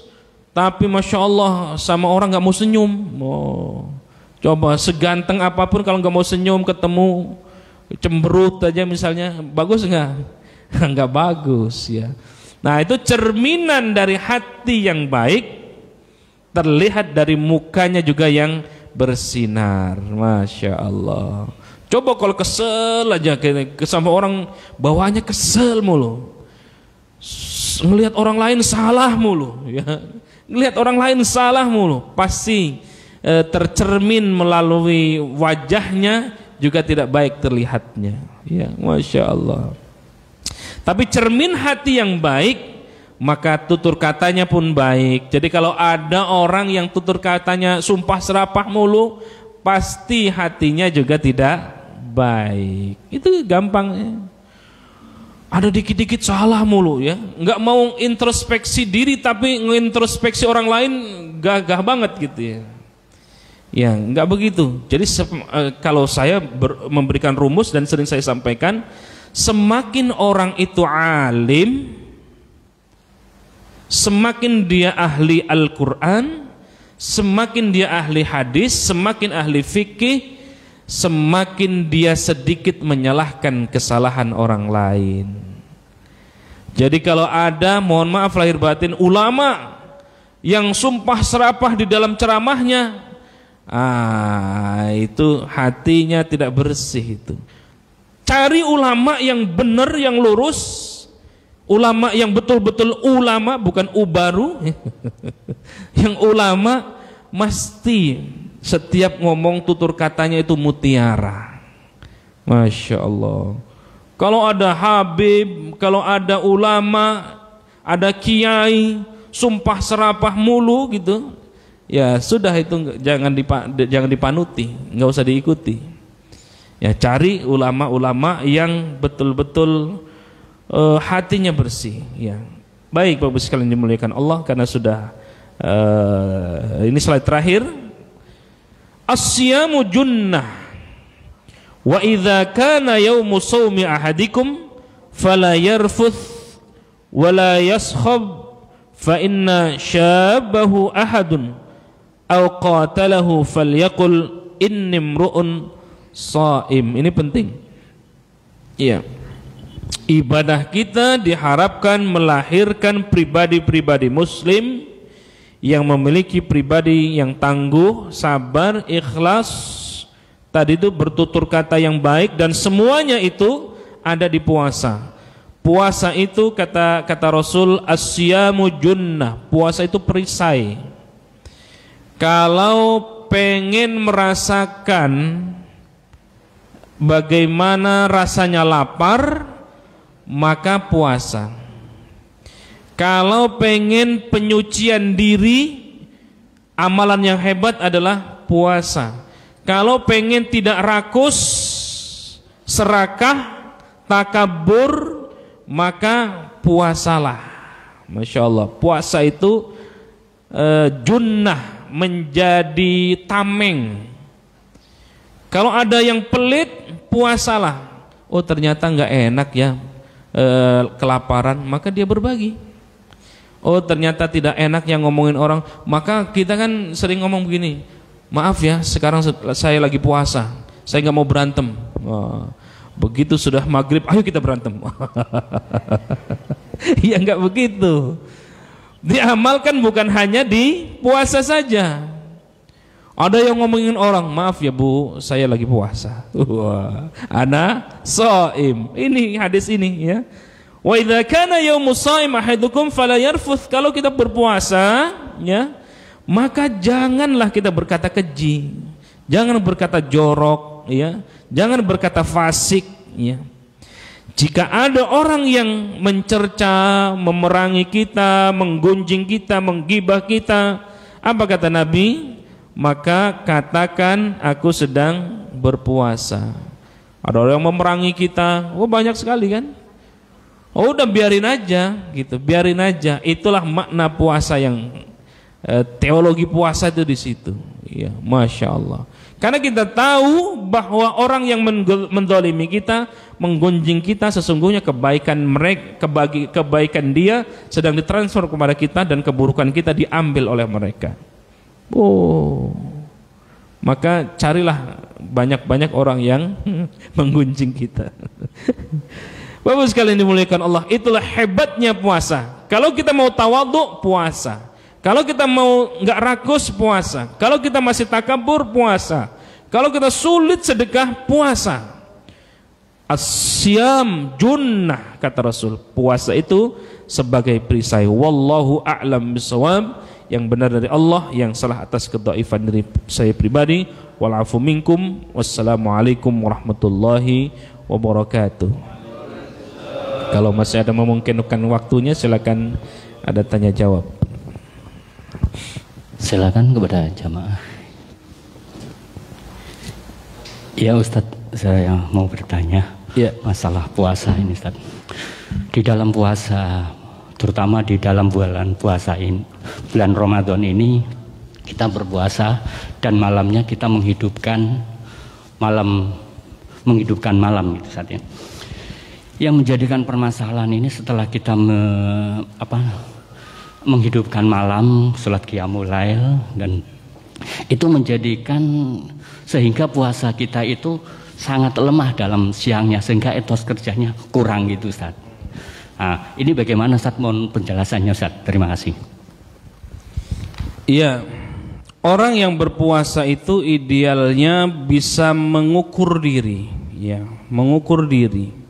tapi masya Allah sama orang nggak mau senyum. Oh, coba seganteng apapun kalau nggak mau senyum, ketemu cemberut aja misalnya, bagus nggak? Nggak bagus, ya. Nah itu cerminan dari hati yang baik, terlihat dari mukanya juga yang bersinar. Masya Allah. Coba kalau kesel aja sama orang, bawaannya kesel mulu, ngelihat orang lain salah mulu, ya. Ngelihat orang lain salah mulu, pasti tercermin melalui wajahnya, juga tidak baik terlihatnya, ya. Masya Allah. Tapi cermin hati yang baik, maka tutur katanya pun baik. Jadi kalau ada orang yang tutur katanya sumpah serapah mulu, pasti hatinya juga tidak baik. Itu gampang, ya. Ada dikit-dikit salah mulu, ya. Nggak mau introspeksi diri, tapi ngintrospeksi orang lain gagah banget gitu, ya. Ya, nggak begitu. Jadi kalau saya memberikan rumus dan sering saya sampaikan, semakin orang itu alim, semakin dia ahli Al-Quran, semakin dia ahli hadis, semakin ahli fikih, semakin dia sedikit menyalahkan kesalahan orang lain. Jadi kalau ada, mohon maaf lahir batin, ulama yang sumpah serapah di dalam ceramahnya, itu hatinya tidak bersih. Itu cari ulama yang benar, yang lurus, ulama yang betul-betul ulama, bukan ubaru. Yang ulama mesti setiap ngomong tutur katanya itu mutiara. Masya Allah. Kalau ada habib, kalau ada ulama, ada kiai sumpah serapah mulu gitu, ya sudah, itu jangan dipanuti, nggak usah diikuti. Ya cari ulama-ulama yang betul-betul hatinya bersih, ya. Baik Bapak sekalian dimuliakan Allah, karena sudah ini slide terakhir. As-siyamu junnah wa idza kana yaumu shaumi ahadikum fala yarfuth wa la yaskhab fa inna syabahu ahadun aw qatalahu falyaqul inni imru'un shaim. Ini penting. Iya. Ibadah kita diharapkan melahirkan pribadi-pribadi muslim yang memiliki pribadi yang tangguh, sabar, ikhlas, tadi itu bertutur kata yang baik, dan semuanya itu ada di puasa. Puasa itu kata Rasul, as-siyamu junnah, puasa itu perisai. Kalau pengen merasakan bagaimana rasanya lapar, maka puasa. Kalau pengen penyucian diri, amalan yang hebat adalah puasa. Kalau pengen tidak rakus, serakah, takabur, maka puasalah. Masya Allah, puasa itu junnah, menjadi tameng. Kalau ada yang pelit, puasalah. Oh ternyata nggak enak ya, kelaparan, maka dia berbagi. Oh ternyata tidak enak yang ngomongin orang, maka kita kan sering ngomong begini, maaf ya sekarang saya lagi puasa, saya nggak mau berantem. Begitu sudah maghrib, ayo kita berantem. Ya nggak begitu. Diamalkan bukan hanya di puasa saja. Ada yang ngomongin orang, maaf ya bu, saya lagi puasa. Ana shaim. Ini hadis ini ya. Wa idza kana yaumus shaim ahadukum fala yarfuth. Kalau kita berpuasa ya, maka janganlah kita berkata keji, jangan berkata jorok ya, jangan berkata fasik ya. Jika ada orang yang mencerca, memerangi kita, menggunjing kita, menggibah kita, apa kata Nabi? Maka katakan aku sedang berpuasa. Ada orang yang memerangi kita, oh banyak sekali kan? Oh udah biarin aja gitu, biarin aja. Itulah makna puasa yang teologi puasa itu di situ. Ya, masya Allah. Karena kita tahu bahwa orang yang mendolimi kita, menggunjing kita, sesungguhnya kebaikan mereka, kebaikan dia sedang ditransfer kepada kita dan keburukan kita diambil oleh mereka. Oh, maka carilah banyak-banyak orang yang menggunjing kita. Bapak sekalian dimuliakan Allah, itulah hebatnya puasa. Kalau kita mau tawadhu, puasa. Kalau kita mau nggak rakus, puasa. Kalau kita masih takabur, puasa. Kalau kita sulit sedekah, puasa. As-siyam junnah, kata Rasul. Puasa itu sebagai perisai. Wallahu a'lam bishawab. Yang benar dari Allah, yang salah atas kedhaifan dari saya pribadi. Wal 'afu minkum. Wassalamualaikum warahmatullahi wabarakatuh. Kalau masih ada memungkinkan waktunya, silakan ada tanya jawab. Silakan kepada jamaah. Ya Ustadz, saya mau bertanya ya, masalah puasa ini Ustadz. Di dalam puasa, terutama di dalam bulan puasa ini, bulan Ramadan ini, kita berpuasa dan malamnya kita menghidupkan malam gitu saat ini. Yang menjadikan permasalahan ini setelah kita menghidupkan malam, sholat qiyamul lail, dan itu menjadikan sehingga puasa kita itu sangat lemah dalam siangnya, sehingga etos kerjanya kurang gitu Ustaz. Nah, ini bagaimana Ustaz, mohon penjelasannya Ustaz. Terima kasih. Iya, orang yang berpuasa itu idealnya bisa mengukur diri, ya, mengukur diri.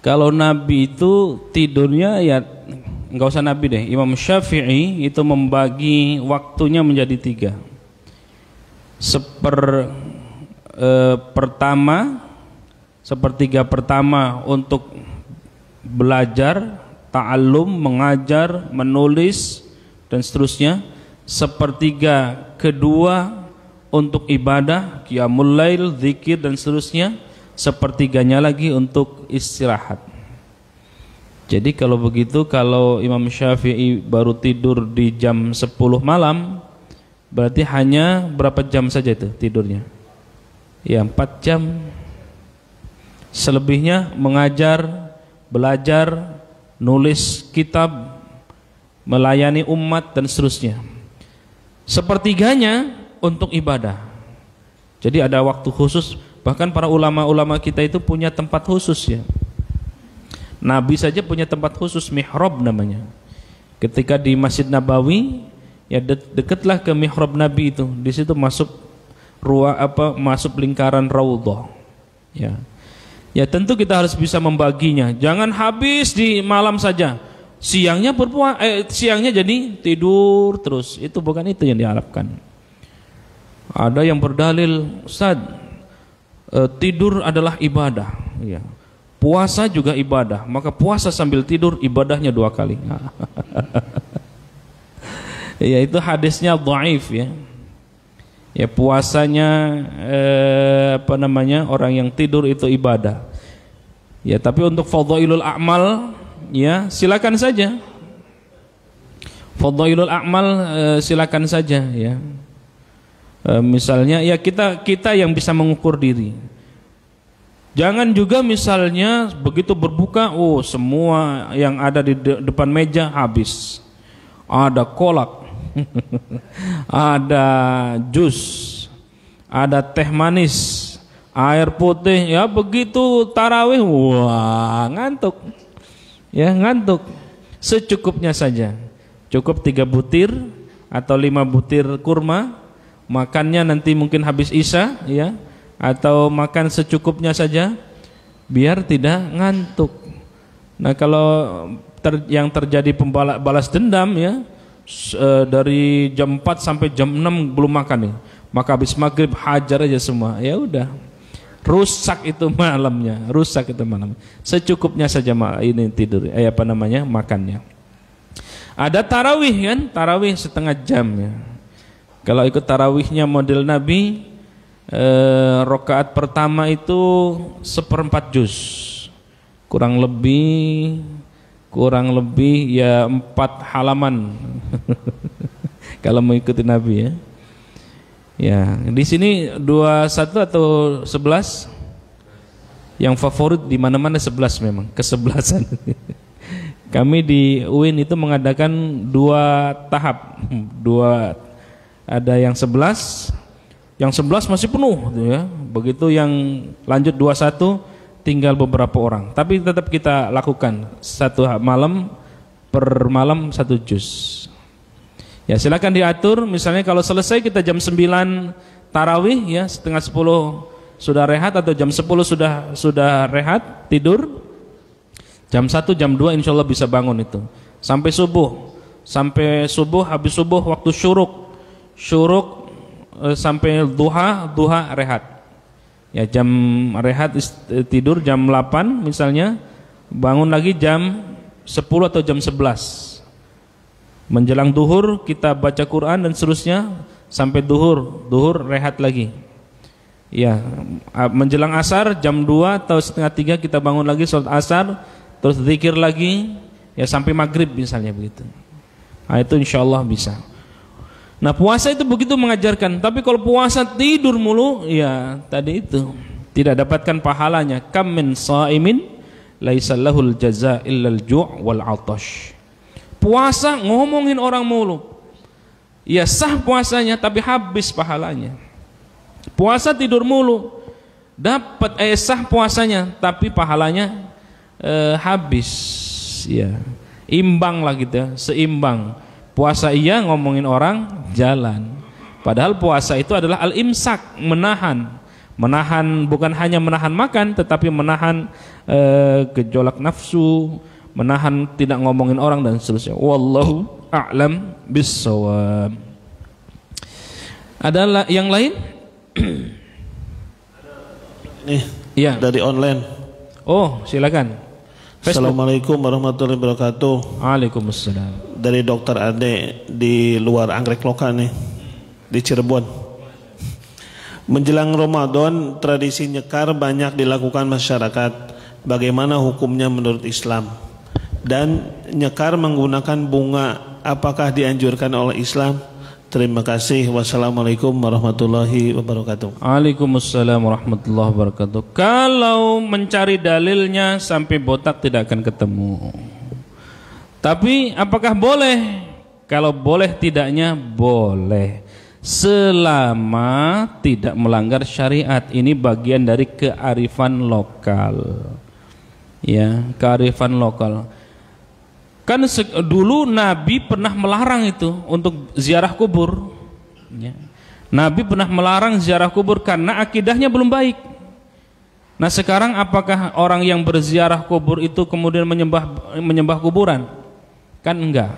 Kalau Nabi itu tidurnya ya nggak usah Nabi deh, Imam Syafi'i itu membagi waktunya menjadi 3. Sepertiga pertama untuk belajar, ta'allum, mengajar, menulis dan seterusnya. Sepertiga kedua untuk ibadah, qiyamul lail, zikir dan seterusnya. Sepertiganya lagi untuk istirahat. Jadi kalau begitu, kalau Imam Syafi'i baru tidur di jam 10 malam, berarti hanya berapa jam saja itu tidurnya? Ya 4 jam. Selebihnya mengajar, belajar, nulis kitab, melayani umat dan seterusnya. Sepertiganya untuk ibadah. Jadi ada waktu khusus. Bahkan para ulama-ulama kita itu punya tempat khusus ya. Nabi saja punya tempat khusus, mihrab namanya. Ketika di Masjid Nabawi, ya dekatlah ke mihrab Nabi itu. Di situ masuk masuk lingkaran raudhah. Ya. Ya tentu kita harus bisa membaginya. Jangan habis di malam saja. Siangnya jadi tidur terus. Itu bukan itu yang diharapkan. Ada yang berdalil, Ustaz, tidur adalah ibadah. Ya. Puasa juga ibadah. Maka puasa sambil tidur ibadahnya 2 kali. Ya itu hadisnya dhaif ya. Ya puasanya orang yang tidur itu ibadah. Ya tapi untuk fadhailul a'mal ya silakan saja. Fadhailul a'mal silakan saja ya. Misalnya ya kita yang bisa mengukur diri. Jangan juga misalnya begitu berbuka, semua yang ada di depan meja habis. Ada kolak, ada jus, ada teh manis, air putih. Ya begitu tarawih, ngantuk. Ya ngantuk. Secukupnya saja. Cukup 3 butir atau 5 butir kurma. Makannya nanti mungkin habis isya ya. Atau makan secukupnya saja biar tidak ngantuk. Nah kalau yang terjadi balas dendam ya dari jam 4 sampai jam 6 belum makan nih, maka habis maghrib hajar aja semua, ya udah rusak itu malamnya, secukupnya saja ini tidur, makannya. Ada tarawih kan, tarawih setengah jam ya. Kalau ikut tarawihnya model Nabi, rakaat pertama itu 1/4 juz, kurang lebih ya 4 halaman kalau mengikuti Nabi ya. Ya di sini 21 atau 11, yang favorit di mana-mana 11 memang kesebelasan. Kami di UIN itu mengadakan 2 tahap, ada yang 11. Yang 11 masih penuh gitu ya. Begitu yang lanjut 21 tinggal beberapa orang. Tapi tetap kita lakukan 1 malam per malam 1 juz. Ya silakan diatur, misalnya kalau selesai kita jam 9 tarawih ya, setengah 10 sudah rehat atau jam 10 sudah rehat tidur. Jam 1 jam 2 insya Allah bisa bangun itu. Sampai subuh. Habis subuh waktu syuruk sampai duha rehat. Ya jam rehat tidur jam 8 misalnya, bangun lagi jam 10 atau jam 11. Menjelang duhur kita baca Quran dan seterusnya sampai duhur rehat lagi. Ya, menjelang asar jam 2 atau setengah 3 kita bangun lagi salat asar, terus zikir lagi ya sampai maghrib misalnya begitu. Nah, itu insyaallah bisa. Nah puasa itu begitu mengajarkan. Tapi kalau puasa tidur mulu, ya tadi itu tidak dapatkan pahalanya. Kam min shaimin laisa lahul jazaa illal ju' wal 'atash. Puasa ngomongin orang mulu, ya sah puasanya tapi habis pahalanya. Puasa tidur mulu, dapat sah puasanya tapi pahalanya habis. Ya imbang lah gitu ya, seimbang. Puasa iya, ngomongin orang jalan. Padahal puasa itu adalah al-imsak, menahan bukan hanya menahan makan, tetapi menahan gejolak nafsu, menahan tidak ngomongin orang dan seterusnya. Wallahu a'lam bissawab. Ada yang lain? Nih, ya. Dari online. Oh, silakan. Assalamualaikum warahmatullahi wabarakatuh. Waalaikumsalam. Dari Dokter Ade di luar Anggrek Loka nih, di Cirebon. Menjelang Ramadan, tradisi nyekar banyak dilakukan masyarakat. Bagaimana hukumnya menurut Islam? Dan nyekar menggunakan bunga, apakah dianjurkan oleh Islam? Terima kasih. Wassalamualaikum warahmatullahi wabarakatuh. Waalaikumsalam warahmatullahi wabarakatuh. Kalau mencari dalilnya sampai botak tidak akan ketemu. Tapi apakah boleh? Kalau boleh tidaknya boleh, selama tidak melanggar syariat. Ini bagian dari kearifan lokal. Ya, kearifan lokal. Kan dulu Nabi pernah melarang itu untuk ziarah kubur. Ya. Nabi pernah melarang ziarah kubur karena akidahnya belum baik. Nah sekarang apakah orang yang berziarah kubur itu kemudian menyembah kuburan? Kan enggak.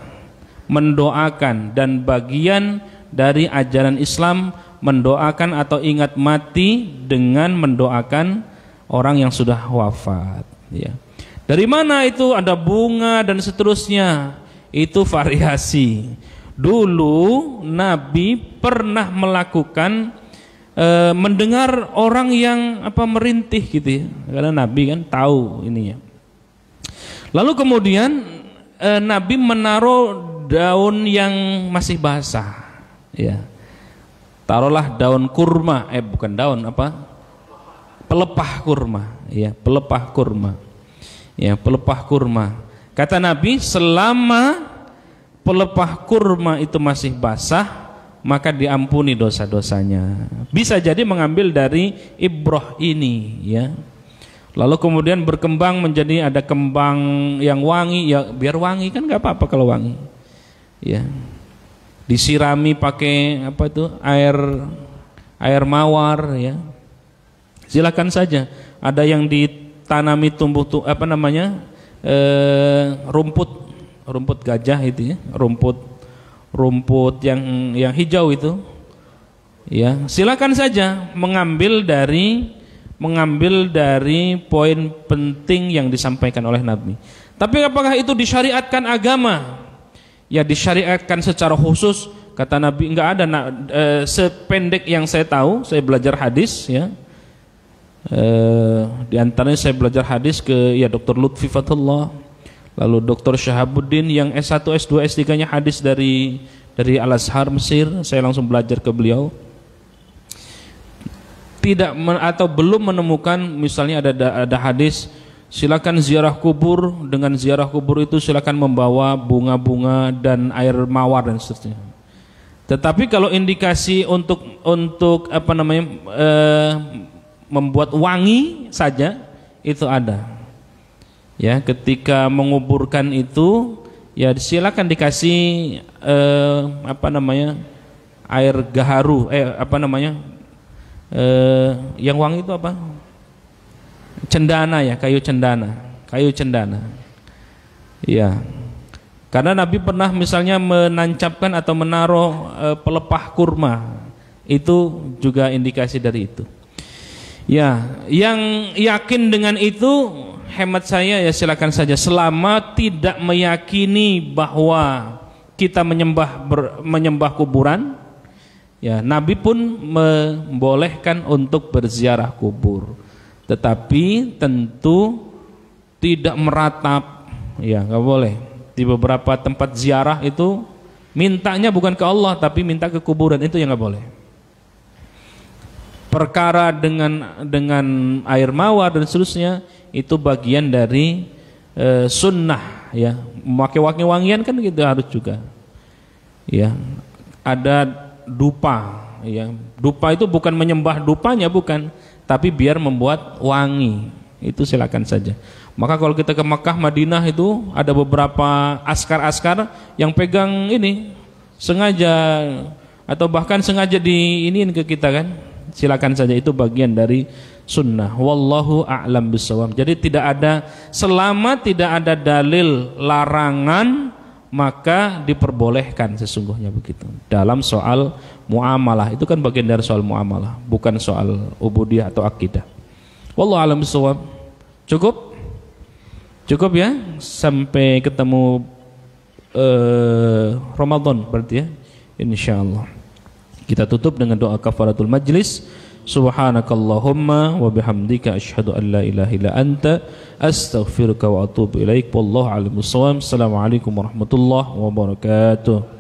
Mendoakan, dan bagian dari ajaran Islam mendoakan atau ingat mati dengan mendoakan orang yang sudah wafat. Ya. Dari mana itu ada bunga dan seterusnya? Itu variasi. Dulu Nabi pernah melakukan mendengar orang yang merintih gitu ya. Karena Nabi kan tahu ininya. Lalu kemudian Nabi menaruh daun yang masih basah. Ya. Taruhlah daun kurma, bukan daun pelepah kurma, ya, pelepah kurma. Ya, pelepah kurma. Kata Nabi, selama pelepah kurma itu masih basah, maka diampuni dosa-dosanya. Bisa jadi mengambil dari ibrah ini, ya. Lalu kemudian berkembang menjadi ada kembang yang wangi, ya biar wangi kan nggak apa-apa kalau wangi. Ya. Disirami pakai air mawar, ya. Silakan saja. Ada yang ditanami rumput gajah itu ya, rumput yang hijau itu, ya silakan saja mengambil dari poin penting yang disampaikan oleh Nabi. Tapi apakah itu disyariatkan agama? Ya disyariatkan secara khusus. Kata Nabi enggak ada. Sependek yang saya tahu, saya belajar hadis ya. Di antaranya saya belajar hadis ke Dr. Lutfi Fatullah, lalu Dr. Syahabuddin yang S1, S2, S3-nya hadis dari Al-Azhar Mesir. Saya langsung belajar ke beliau. Belum menemukan misalnya ada hadis silakan ziarah kubur, dengan ziarah kubur itu silakan membawa bunga-bunga dan air mawar dan seterusnya. Tetapi kalau indikasi untuk membuat wangi saja itu ada. Ya, ketika menguburkan itu ya silakan dikasih air gaharu, yang wangi itu apa? Cendana ya, kayu cendana. Ya. Karena Nabi pernah misalnya menancapkan atau menaruh pelepah kurma. Itu juga indikasi dari itu. Ya, yang yakin dengan itu hemat saya ya silakan saja, selama tidak meyakini bahwa kita menyembah kuburan. Ya, Nabi pun membolehkan untuk berziarah kubur, tetapi tentu tidak meratap, ya nggak boleh. Di beberapa tempat ziarah itu mintanya bukan ke Allah tapi minta ke kuburan, itu yang nggak boleh. Perkara dengan air mawar dan seterusnya itu bagian dari sunnah, ya. Memakai wangi-wangian kan gitu harus juga. Ya, ada dupa, ya. Dupa itu bukan menyembah dupanya, bukan, tapi biar membuat wangi. Itu silakan saja. Maka kalau kita ke Makkah, Madinah itu ada beberapa askar-askar yang pegang ini sengaja atau bahkan sengaja diiniin ke kita kan. Silakan saja, itu bagian dari sunnah. Wallahu a'lam bishawab. Jadi selama tidak ada dalil larangan, maka diperbolehkan sesungguhnya begitu. Dalam soal muamalah, itu kan bagian dari soal muamalah, bukan soal ubudiyah atau akidah. Wallahu a'lam bishawab. Cukup ya, sampai ketemu Ramadan berarti ya, insyaallah. Kita tutup dengan doa kafaratul majlis. Subhanakallahumma wa bihamdika asyhadu an la ilaha illa anta astaghfiruka wa atubu ilaik. Wallahu a'lam bissawab. Assalamualaikum warahmatullahi wabarakatuh.